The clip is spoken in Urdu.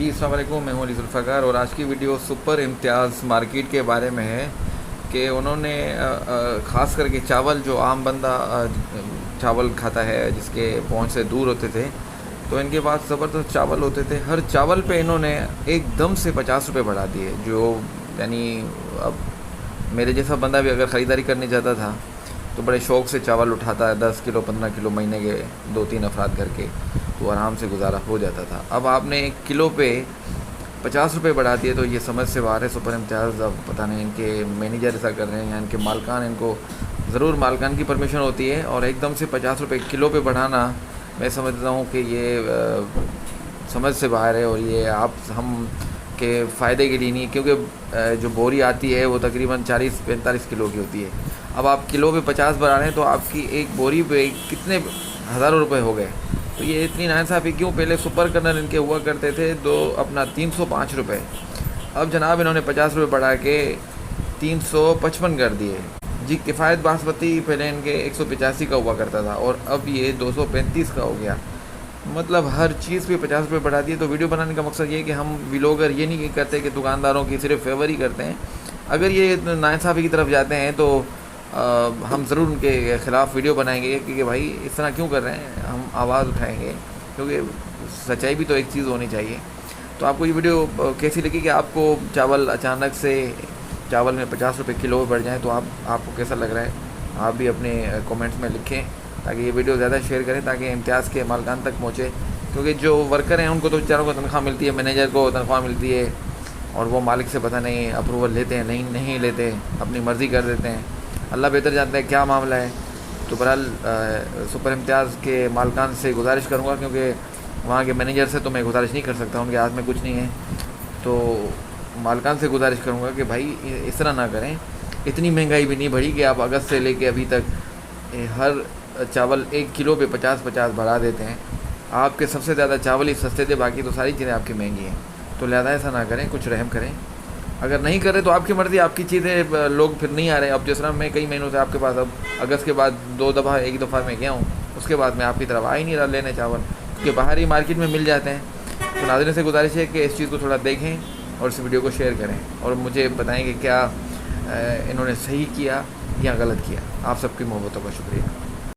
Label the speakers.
Speaker 1: جی السلام علیکم، میں ہوں علی ذوالفقار اور آج کی ویڈیو سپر امتیاز مارکیٹ کے بارے میں ہے کہ انہوں نے خاص کر کے چاول، جو عام بندہ چاول کھاتا ہے جس کے پہنچ سے دور ہوتے تھے، تو ان کے پاس زبردست چاول ہوتے تھے. ہر چاول پہ انہوں نے ایک دم سے 50 روپے بڑھا دیے. جو یعنی اب میرے جیسا بندہ بھی اگر خریداری کرنے جاتا تھا تو بڑے شوق سے چاول اٹھاتا ہے، 10 کلو 15 کلو مہینے کے 2-3 افراد کر کے، تو آرام سے گزارا ہو جاتا تھا. اب آپ نے 1 کلو پہ 50 روپے بڑھا دیے تو یہ سمجھ سے باہر ہے. سپر امتیاز اب پتہ نہیں ان کے مینیجر ایسا کر رہے ہیں یا ان کے مالکان، ان کو ضرور مالکان کی پرمیشن ہوتی ہے، اور ایک دم سے 50 روپے 1 کلو پہ بڑھانا میں سمجھتا ہوں کہ یہ سمجھ سے باہر ہے، اور یہ ہم کے فائدے کے لیے نہیں، کیونکہ جو بوری آتی ہے وہ تقریباً 40-45 کلو کی ہوتی ہے. اب آپ کلو پہ 50 بڑھا رہے ہیں تو آپ کی ایک بوری پہ کتنے ہزاروں روپے ہو گئے. تو یہ اتنی ناانصافی کیوں؟ پہلے سپر کرنل ان کے ہوا کرتے تھے اپنا 305 روپے، اب جناب انہوں نے 50 روپے بڑھا کے 355 کر دیے. جی کفایت باسمتی پہلے ان کے 185 کا ہوا کرتا تھا اور اب یہ 235 کا ہو گیا. مطلب ہر چیز پہ 50 روپے بڑھا دیے. تو ویڈیو بنانے کا مقصد یہ ہے کہ ہم ویلوگر یہ نہیں کرتے کہ دکانداروں کی صرف فیور ہی کرتے ہیں. اگر یہ ناانصافی کی طرف جاتے ہیں تو ہم ضرور ان کے خلاف ویڈیو بنائیں گے کہ بھائی اس طرح کیوں کر رہے ہیں. ہم آواز اٹھائیں گے، کیونکہ سچائی بھی تو ایک چیز ہونی چاہیے. تو آپ کو یہ ویڈیو کیسی لگی کہ آپ کو چاول اچانک سے چاول میں 50 روپے کلو بڑھ جائیں تو آپ کو کیسا لگ رہا ہے؟ آپ بھی اپنے کومنٹس میں لکھیں تاکہ یہ ویڈیو زیادہ شیئر کریں تاکہ امتیاز کے مالکان تک پہنچے. کیونکہ جو ورکر ہیں ان کو تو بیچاروں کو تنخواہ ملتی ہے، مینیجر کو تنخواہ ملتی ہے، اور وہ مالک سے پتہ نہیں اپروول لیتے ہیں نہیں لیتے، اپنی مرضی کر دیتے ہیں. اللہ بہتر جانتا ہے کیا معاملہ ہے. تو بہرحال سپر امتیاز کے مالکان سے گزارش کروں گا، کیونکہ وہاں کے مینیجر سے تو میں گزارش نہیں کر سکتا، ان کے ہاتھ میں کچھ نہیں ہے. تو مالکان سے گزارش کروں گا کہ بھائی اس طرح نہ کریں. اتنی مہنگائی بھی نہیں بڑھی کہ آپ اگست سے لے کے ابھی تک ہر چاول 1 کلو پہ 50 بڑھا دیتے ہیں. آپ کے سب سے زیادہ چاول ہی سستے تھے، باقی تو ساری چیزیں آپ کی مہنگی ہیں. تو لہٰذا ایسا نہ کریں، کچھ رحم کریں. اگر نہیں کرے تو آپ کی مرضی، آپ کی چیزیں لوگ پھر نہیں آ رہے. اب جس طرح میں کئی مہینوں سے آپ کے پاس، اب اگست کے بعد 2 دفعہ 1 دفعہ میں گیا ہوں، اس کے بعد میں آپ کی طرف آ ہی نہیں رہا لینے چاول، کیونکہ باہر ہی مارکیٹ میں مل جاتے ہیں. تو ناظرین سے گزارش ہے کہ اس چیز کو تھوڑا دیکھیں اور اس ویڈیو کو شیئر کریں، اور مجھے بتائیں کہ کیا انہوں نے صحیح کیا یا غلط کیا. آپ سب کی محبتوں کا شکریہ.